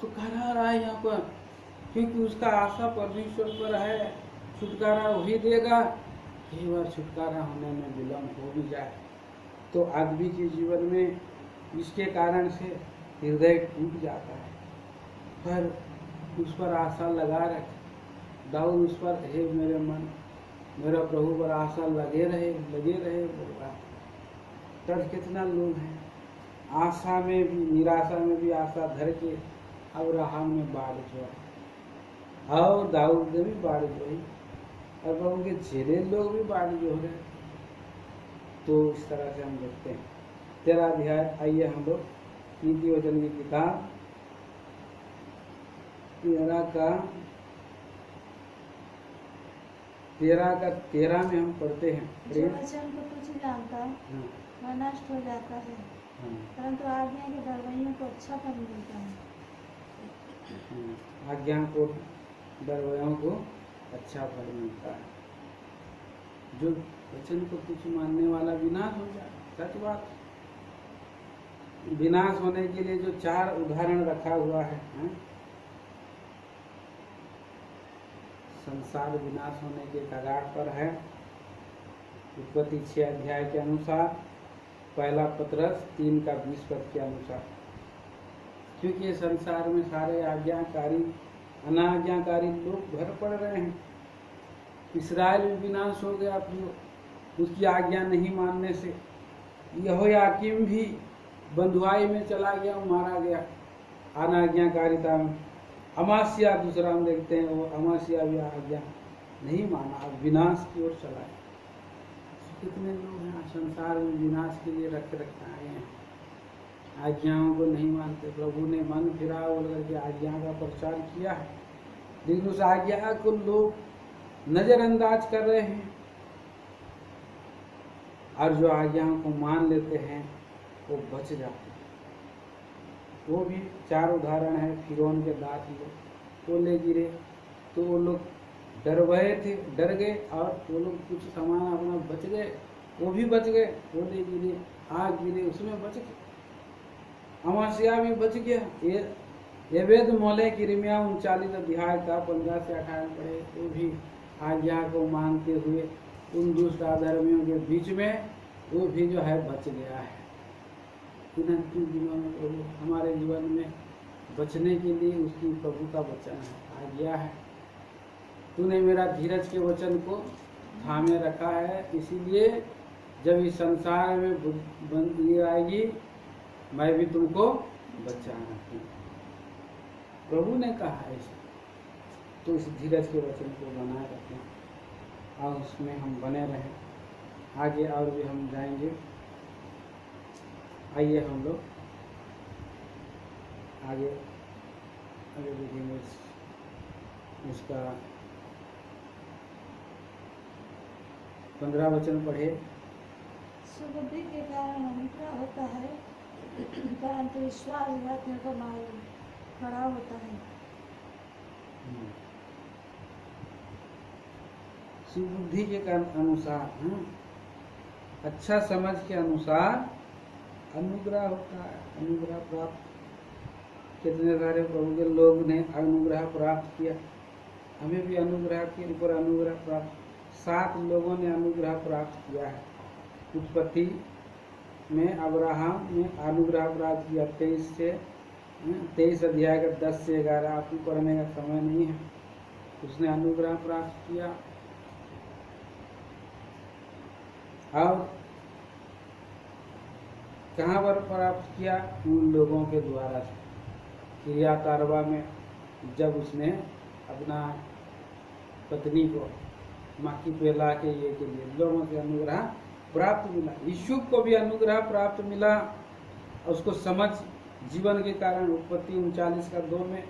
तो कह रहा है यहाँ पर, क्योंकि उसका आशा परमेश्वर पर है, छुटकारा वही देगा। कई बार छुटकारा होने में विलम्ब हो भी जाए तो आदमी के जीवन में इसके कारण से हृदय टूट जाता है, पर उस पर आशा लगा रखे। दाऊद उस पर, हे मेरे मन, मेरा प्रभु पर आशा लगे रहे बोल रहा। तब कितना लोग हैं आशा में भी, निराशा में भी आशा धर के अब्राहम में बारिश हुआ, और दाऊद ने भी बारिश हुई, और प्रभु के चेले लोग भी बारिश हो रहे। तो इस तरह से हम देखते हैं। 13 अध्याय, आइए हम लोग नीति वचन की किताब 13 में हम पढ़ते हैं। जो वचन को कुछ जानता वह नष्ट हो जाता है, परंतु आज्ञा के डरवैयों को अच्छा फल मिलता है। आज्ञा को डरवैयों को अच्छा फल मिलता है। जो वचन को कुछ मानने वाला विनाश हो जाए, सच बात। विनाश होने के लिए जो 4 उदाहरण रखा हुआ है, संसार विनाश होने के कगार पर है। उत्पत्ति 6 अध्याय के अनुसार, पहला पत्रस 3 का 20 पद के अनुसार। क्योंकि ये संसार में सारे आज्ञाकारी अनाज्ञाकारी लोग भर पड़ रहे हैं। इस्राएल में विनाश हो गया उसकी आज्ञा नहीं मानने से। यहोयाकीम भी बंधुआई में चला गया, मारा गया अनाज्ञाकारिता में। अमासिया दूसरा हम देखते हैं, वो अमासिया भी आज्ञा नहीं माना, अब विनाश की ओर चला है। कितने लोग हैं संसार में विनाश के लिए रख आए हैं, आज्ञाओं को नहीं मानते। प्रभु ने मन फिरा बोल करके आज्ञा का प्रचार किया है, लेकिन उस आज्ञा को लोग नजरअंदाज कर रहे हैं, और जो आज्ञाओं को मान लेते हैं वो बच जाते हैं। वो भी 4 उदाहरण है। फिरौन के दास लोग टोले गिरे तो वो लोग डर गए, और वो लोग कुछ सामान अपना बच गए, वो भी बच गए। टोले गिरे, आग गिरे, उसमें बच गए। अमासिया भी बच गया। ये वेद मोले की रिमिया 39 अध्याय का 15 से 18 पढ़े, वो भी आज्ञा को मानते हुए उन दुष्ट अधर्मियों के बीच में वो भी जो है बच गया है। इन अंतिम दिनों में प्रभु हमारे जीवन में बचने के लिए उसकी प्रभु का वचन है, आज्ञा है। तूने मेरा धीरज के वचन को थामे रखा है, इसीलिए जब इस संसार में ये आएगी मैं भी तुमको बचाना हूँ। प्रभु ने कहा है इसे, तो इस धीरज के वचन को बनाए रखें और उसमें हम बने रहें। आगे और भी हम जाएंगे। आइए हम लोग आगे देखेंगे उसका 15 वचन पढ़े। सुबुद्धि के कारण अनुग्रह होता है, परंतु विश्वासघात का मार्ग खड़ा होता है। सुबुद्धि के अनुसार, अच्छा समझ के अनुसार अनुग्रह होता है, अनुग्रह प्राप्त। कितने सारे प्रभु के लोग ने अनुग्रह प्राप्त किया, हमें भी अनुग्रह के ऊपर अनुग्रह प्राप्त। 7 लोगों ने अनुग्रह प्राप्त किया है। उत्पत्ति में अब्राहम ने अनुग्रह प्राप्त किया 23 अध्याय का 10 से 11, आपको पढ़ने का समय नहीं है। उसने अनुग्रह प्राप्त किया। और कहाँ पर प्राप्त किया? उन लोगों के द्वारा से। किरियात अरबा में जब उसने अपना पत्नी को माकी पे ला के ये के लिए लोगों से अनुग्रह प्राप्त मिला। यीशु को भी अनुग्रह प्राप्त मिला, उसको समझ जीवन के कारण उत्पत्ति 39 का 2 में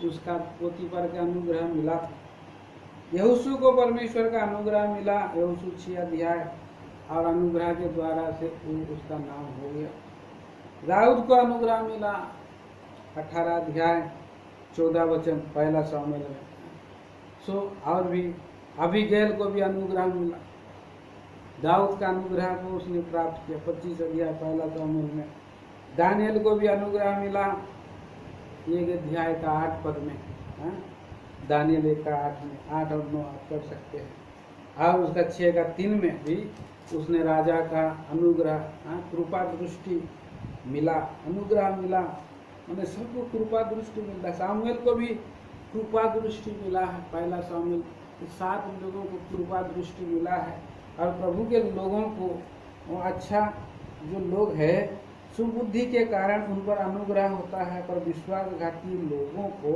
उसका पोती पर का अनुग्रह मिला था। यहोशू को परमेश्वर का अनुग्रह मिला, यहोशू 6 अध्याय, और अनुग्रह के द्वारा से उसका नाम हो गया। दाऊद को अनुग्रह मिला 18 अध्याय 14 वचन 1 शामुएल में। और भी अबीगैल को भी अनुग्रह मिला। दाऊद का अनुग्रह को उसने प्राप्त किया 25 अध्याय 1 शामुएल में। दानियल को भी अनुग्रह मिला 1 अध्याय का 8 पद में। दानियल 1 का 8 में, 8 और 9 आप कर सकते हैं। और उसका 6 का 3 में भी उसने राजा का अनुग्रह, कृपा दृष्टि मिला, अनुग्रह मिला, उन्हें सबको कृपा दृष्टि मिला। सामुएल को भी कृपा दृष्टि मिला है, 1 शामुएल। 7 लोगों को कृपा दृष्टि मिला है। और प्रभु के लोगों को वो अच्छा जो लोग है सुबुद्धि के कारण उन पर अनुग्रह होता है, पर विश्वासघाती लोगों को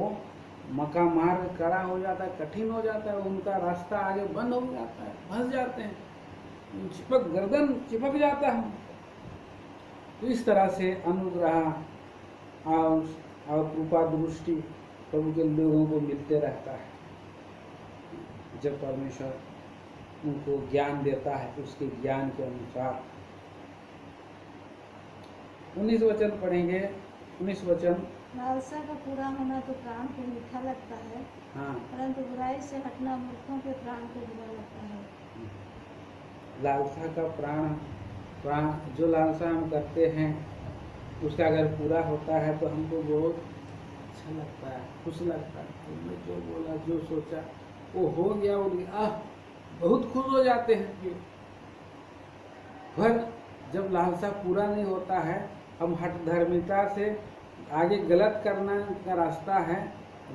मका मार्ग कड़ा हो जाता है, कठिन हो जाता है, उनका रास्ता आगे बंद हो जाता है, फंस जाते हैं, गर्दन चिपक जाता है। तो इस तरह से अनुग्रह और कृपा दृष्टि प्रभु के लोगों को मिलते रहता है जब परमेश्वर उनको ज्ञान देता है, उसके ज्ञान के अनुसार। 19 वचन पढ़ेंगे। 19 वचन। लालसा का पूरा होना तो प्राण को मीठा लगता है, परंतु बुराई से हटना मूर्खों के प्राण को बुरा लगता है। लालसा का प्राण जो लालसा हम करते हैं उसका अगर पूरा होता है तो हमको बहुत अच्छा लगता है, खुश लगता है। हमने जो बोला, जो सोचा वो हो गया, बहुत खुश हो जाते हैं। पर जब लालसा पूरा नहीं होता है, हम हठ धर्मिता से आगे गलत करना का रास्ता है,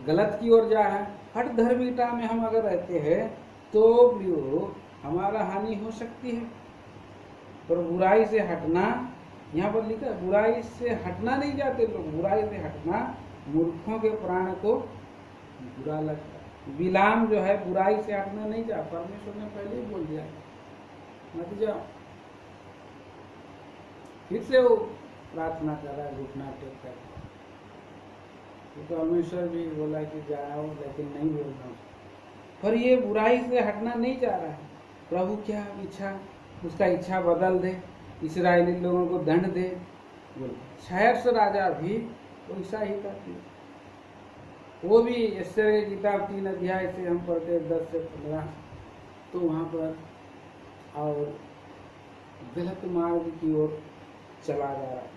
गलत की ओर जा रहा है। हठ धर्मिता में हम अगर रहते हैं तो भी हमारा हानि हो सकती है। पर बुराई से हटना, यहाँ पर लिखा है बुराई से हटना नहीं चाहते लोग, बुराई से हटना मूर्खों के प्राण को बुरा लगता है। बिलाम जो है बुराई से हटना नहीं चाह, परमेश्वर ने पहले ही बोल दिया मत जाओ। फिर से वो प्रार्थना कर रहा है घुटना टेक कर, तो परमेश्वर भी बोला कि जाओ, लेकिन नहीं बोलना। पर ये बुराई से हटना नहीं चाह रहा है। प्रभु क्या इच्छा, उसका इच्छा बदल दे, इस्राएली लोगों को दंड दे। शायर्स राजा भी वैसा ही करती, वो भी एस्तेर की किताब 3 अध्याय से हम पढ़ते 10 से 15, तो वहाँ पर और गलत मार्ग की ओर चला जा रहा है।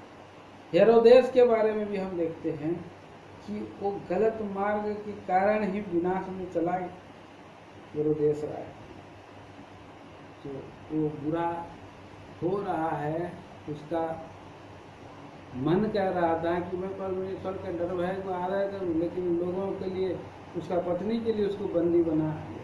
हेरोदेस के बारे में भी हम देखते हैं कि वो गलत मार्ग के कारण ही विनाश में चला गया। हेरोदेस राय तो वो बुरा हो रहा है, उसका मन कह रहा था कि मैं परमेश्वर का डर भय को आदर करूं, लेकिन लोगों के लिए, उसका पत्नी के लिए उसको बंदी बना दिया।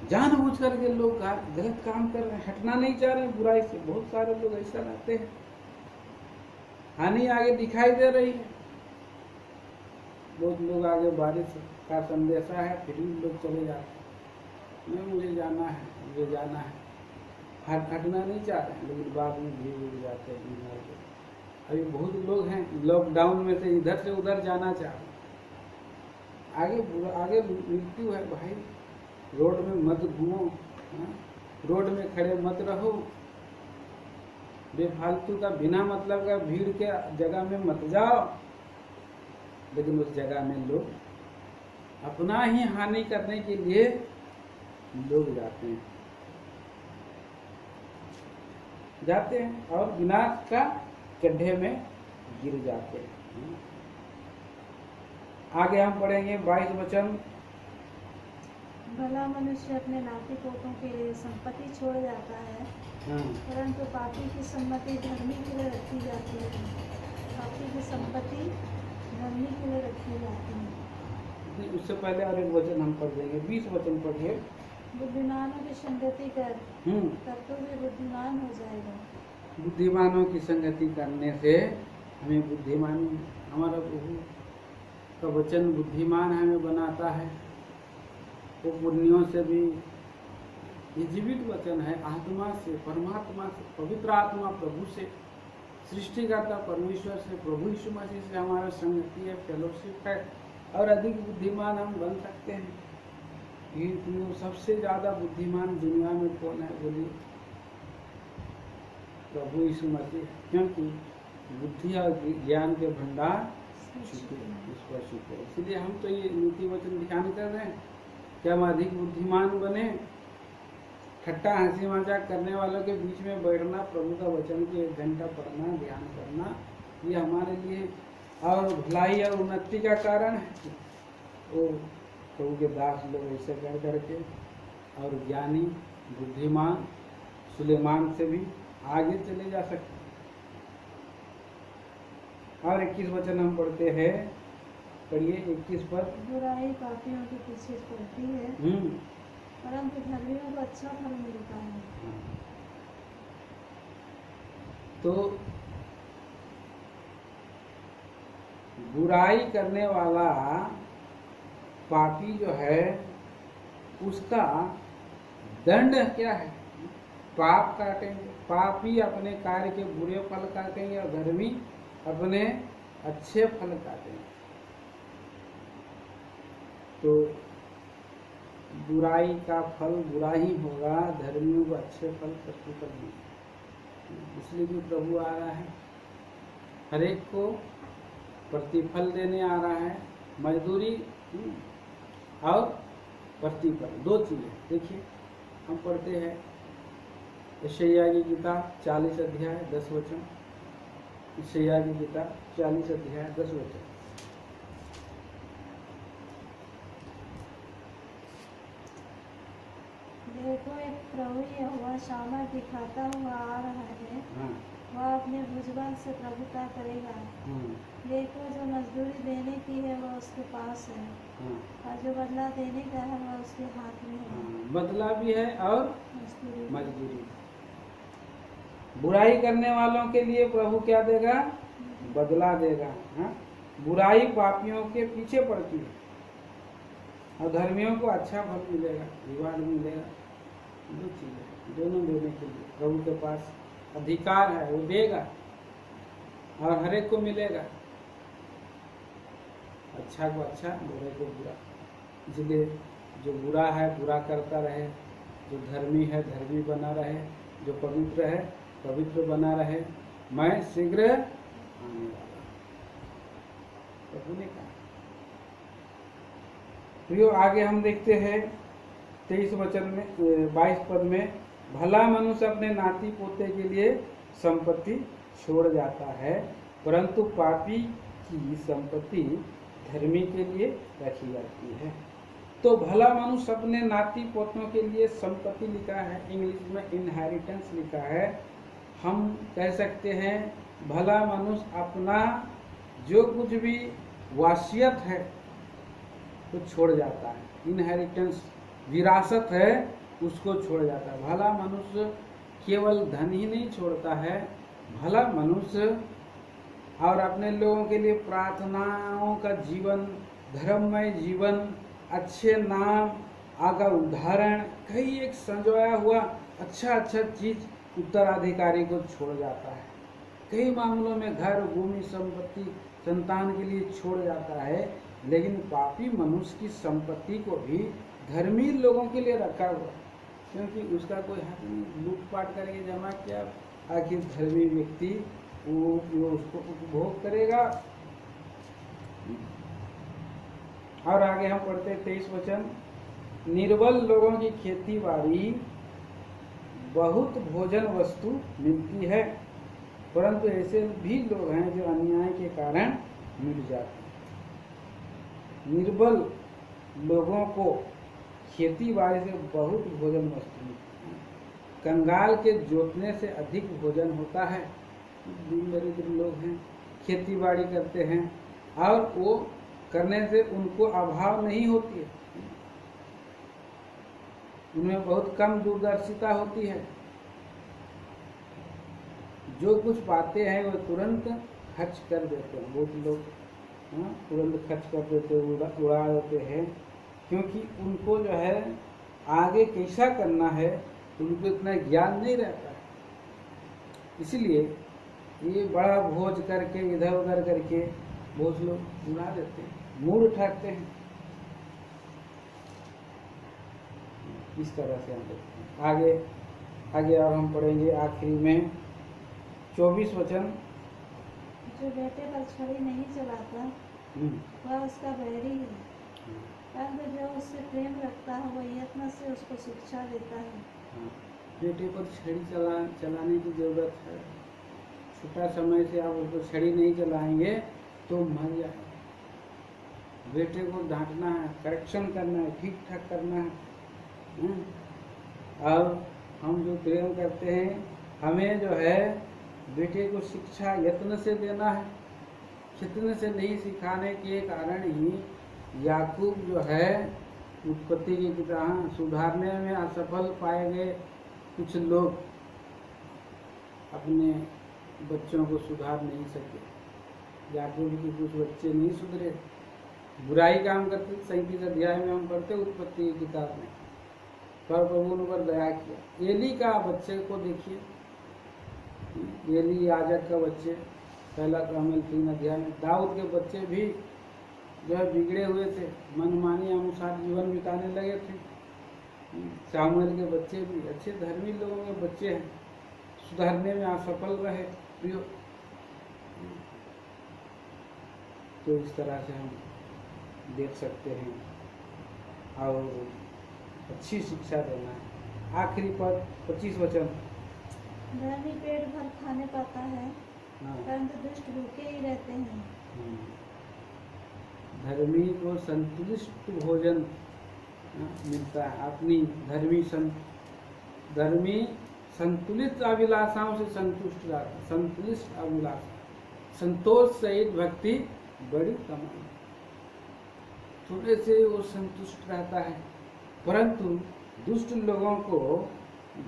जानबूझ करके लोग गलत काम कर रहे हैं, हटना नहीं चाह रहे हैं बुराई से। बहुत सारे लोग ऐसा रहते हैं, हानि आगे दिखाई दे रही है, बहुत लोग आगे बारिश का संदेशा है, फिर भी लोग चले जाते हैं, नहीं मुझे जाना है, मुझे जाना है, हटना नहीं चाह रहे हैं, लेकिन बाद में भीड़ जाते हैं बीमार के। अभी बहुत लोग हैं लॉकडाउन में से इधर से उधर जाना चाह रहे हैं। आगे मृत्यु है भाई, रोड में मत घूमो, रोड में खड़े मत रहो, बेफालतू का बिना मतलब का भीड़ के जगह में मत जाओ। लेकिन उस जगह में लोग अपना ही हानि करने के लिए लोग जाते हैं और विनाश का गड्ढे में गिर जाते हैं। आगे हम पढ़ेंगे 22 वचन। भला मनुष्य अपने नाती पोतों के लिए संपत्ति छोड़ जाता है, परंतु पापी की सम्मति धर्मी के लिए रखी जाती है। पापी की संपत्ति धर्मी के लिए रखी जाती है। उससे पहले और एक वचन हम पढ़ देंगे, 20 वचन पढ़िए। बुद्धिमानों की संगति कर, तब तो भी बुद्धिमान हो जाएगा। बुद्धिमानों की संगति करने से हमें बुद्धिमान, हमारा प्रभु का वचन बुद्धिमान हमें बनाता है। वो पुण्यों से भी, ये जीवित वचन है, आत्मा से, परमात्मा से, पवित्र आत्मा प्रभु से, सृष्टिकर्ता परमेश्वर से, प्रभु यीशु मसीह से हमारा संगति है, फेलोशिप है, और अधिक बुद्धिमान हम बन सकते हैं। ये सबसे ज्यादा बुद्धिमान दुनिया में कौन है बोलिए? प्रभु यीशु मसीह, क्योंकि बुद्धि और ज्ञान के भंडार ईश्वर शुक्र। इसलिए हम तो ये नीति वचन ध्यान कर रहे हैं कि हम अधिक बुद्धिमान बने। ठट्टा हंसी मजाक करने वालों के बीच में बैठना, प्रभु का वचन के 1 घंटा पढ़ना, ध्यान करना, ये हमारे लिए और भलाई और उन्नति का कारण है। वो प्रभु के दास लोग ऐसे कर करके और ज्ञानी बुद्धिमान सुलेमान से भी आगे चले जा सकते। और 21 वचन हम पढ़ते हैं, पढ़िए 21 पर। बुराई पापियों के पीछे पड़ती है, परंतु धर्मियों को अच्छा फल मिलता है। तो बुराई करने वाला पापी जो है, उसका दंड क्या है? पाप काटेंगे। पापी अपने कार्य के बुरे फल काटेंगे और धर्मी अपने अच्छे फल काटेंगे। तो बुराई का फल बुरा ही होगा, धर्मियों को अच्छे फल प्रतिफल मिलेगा। इसलिए भी प्रभु आ रहा है, हर एक को प्रतिफल देने आ रहा है, मजदूरी और प्रतिफल, 2 चीजें। देखिए हम पढ़ते हैं यशायाह की किताब 40 अध्याय 10 वचन। यशायाह की किताब 40 अध्याय 10 वचन। देखो एक प्रभु यहोवा सामर्थ दिखाता हुआ आ रहा है, वह अपने भुजबल से प्रभुता करेगा। देखो, जो मजदूरी देने की है वह उसके पास है, और जो बदला देने का है वह उसके हाथ में है। बदला भी है और मजदूरी मजदूरी। बुराई करने वालों के लिए प्रभु क्या देगा? बदला देगा। हाँ? बुराई पापियों के पीछे पड़ती है और धर्मियों को अच्छा फल मिलेगा, रिवार्ड मिलेगा। दो चीजें, दोनों देने के लिए प्रभु के पास अधिकार है, वो देगा और हर एक को मिलेगा, अच्छा को अच्छा, बुरे को बुरा। इसलिए जो बुरा है बुरा करता रहे, जो धर्मी है धर्मी बना रहे, जो पवित्र है पवित्र बना रहे, मैं शीघ्र आने वाला, प्रभु ने कहा। प्रियो, आगे हम देखते हैं 23 वचन में 22 पद में, भला मनुष्य अपने नाती पोते के लिए संपत्ति छोड़ जाता है, परंतु पापी की संपत्ति धर्मी के लिए रखी जाती है। तो भला मनुष्य अपने नाती पोतों के लिए संपत्ति लिखा है, इंग्लिश में इनहेरिटेंस लिखा है। हम कह सकते हैं भला मनुष्य अपना जो कुछ भी वासियत है तो छोड़ जाता है, इनहेरिटेंस विरासत है उसको छोड़ जाता है। भला मनुष्य केवल धन ही नहीं छोड़ता है, भला मनुष्य और अपने लोगों के लिए प्रार्थनाओं का जीवन, धर्ममय जीवन, अच्छे नाम, आगा उदाहरण, कई एक संजोया हुआ अच्छा चीज उत्तराधिकारी को छोड़ जाता है। कई मामलों में घर, भूमि, संपत्ति, संतान के लिए छोड़ जाता है, लेकिन पापी मनुष्य की संपत्ति को भी धर्मी लोगों के लिए रखा हुआ, क्योंकि उसका कोई हक नहीं, लूटपाट करके जमा किया, आखिर धर्मी व्यक्ति वो उसको उपभोग करेगा। और आगे हम पढ़ते 23 वचन, निर्बल लोगों की खेती बाड़ी बहुत भोजन वस्तु मिलती है, परंतु ऐसे भी लोग हैं जो अन्याय के कारण मिट जाते हैं। निर्बल लोगों को खेती बाड़ी से बहुत भोजन वस्तु मिलती है, कंगाल के जोतने से अधिक भोजन होता है। दीन दरिद्र लोग हैं, खेती बाड़ी करते हैं और वो करने से उनको अभाव नहीं होती है, उनमें बहुत कम दूरदर्शिता होती है, जो कुछ पाते हैं वो तुरंत खर्च कर देते हैं। बहुत लोग तुरंत खर्च कर देते, उड़ा देते हैं, क्योंकि उनको जो है आगे कैसा करना है उनको इतना ज्ञान नहीं रहता है। इसलिए ये बड़ा भोज करके इधर उधर करके बहुत लोग उड़ा देते हैं, मूड उठाते हैं। इस तरह से हम देखते हैं। आगे और हम पढ़ेंगे आखिरी में 24 वचन, जो बेटे पर छड़ी नहीं चलाता वह उसका बैरी है, परंतु जो उससे प्रेम रखता है वह यत्न से उसको शिक्षा देता है। बेटे पर छड़ी चलाने की जरूरत है। छोटा समय से आप उसको छड़ी नहीं चलाएंगे तो मर जाए। बेटे को डांटना है, करेक्शन करना है, ठीक ठाक करना है। और हम जो प्रेम करते हैं, हमें जो है बेटे को शिक्षा यत्न से देना है। यत्न से नहीं सिखाने के कारण ही याकूब जो है उत्पत्ति की किताब सुधारने में असफल पाए गए। कुछ लोग अपने बच्चों को सुधार नहीं सके। याकूब के कुछ बच्चे नहीं सुधरे, बुराई काम करते। 37 अध्याय में हम पढ़ते उत्पत्ति की किताब में, पर प्रभु ने पर दया किया। एली का बच्चे को देखिए, एली याजक का बच्चे, पहला क्रमिल 3 अध्याय में। दाऊद के बच्चे भी जो है बिगड़े हुए थे, मनमानी अनुसार जीवन बिताने लगे थे। सामुएल के बच्चे भी अच्छे धर्मी लोगों के बच्चे हैं, सुधारने में असफल रहे। प्रियो, तो इस तरह से हम देख सकते हैं और अच्छी शिक्षा देना है। आखिरी पद 25 वचन, धर्मी पेट भर खाने पाता है, परंतु दुष्ट भूखे ही रहते हैं। धर्मी को संतुष्ट भोजन मिलता है। अपनी धर्मी संतुलित अभिलाषाओं से संतुष्ट रहता, संतुलित अभिलाषा, संतोष सहित भक्ति बड़ी कमाई, थोड़े से वो संतुष्ट रहता है। परंतु दुष्ट लोगों को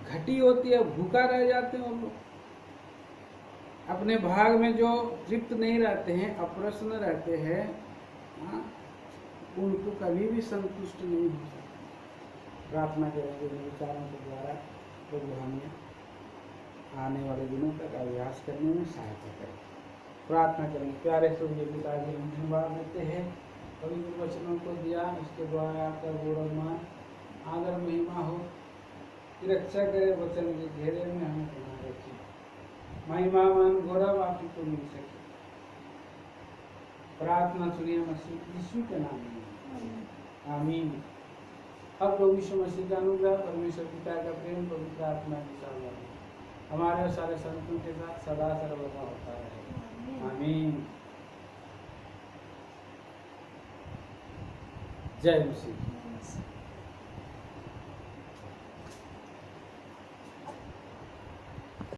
घटी होती है, भूखा रह जाते हैं वो लोग, अपने भाग में जो तृप्त नहीं रहते हैं, अप्रसन्न रहते हैं, उनको कभी भी संतुष्ट नहीं हो सकते। प्रार्थना करेंगे विचारों के द्वारा प्रभु हमें आने वाले दिनों तक अभ्यास करने में सहायता करें। प्रार्थना करेंगे। प्यारे स्वर्गीय पिताजी, हम धन्यवाद देते हैं पवित्र वचनों को दिया, इसके द्वारा आपका गौरवमान आदर महिमा हो, कि रक्षा करे, वचन के घेरे में हमें बना रखिए, महिमा मान गौरव आप ही को मिल सके। प्रार्थना सुनिए मसीह यीशु के नाम में, आमीन। अब प्रभु यीशु मसीह का अनुग्रह, परमेश्वर पिता का प्रेम, पवित्र आत्मा की सामर्थ्य हमारे और सारे संतों के साथ सदा सर्वदा होता है, आमीन। जय मसीह।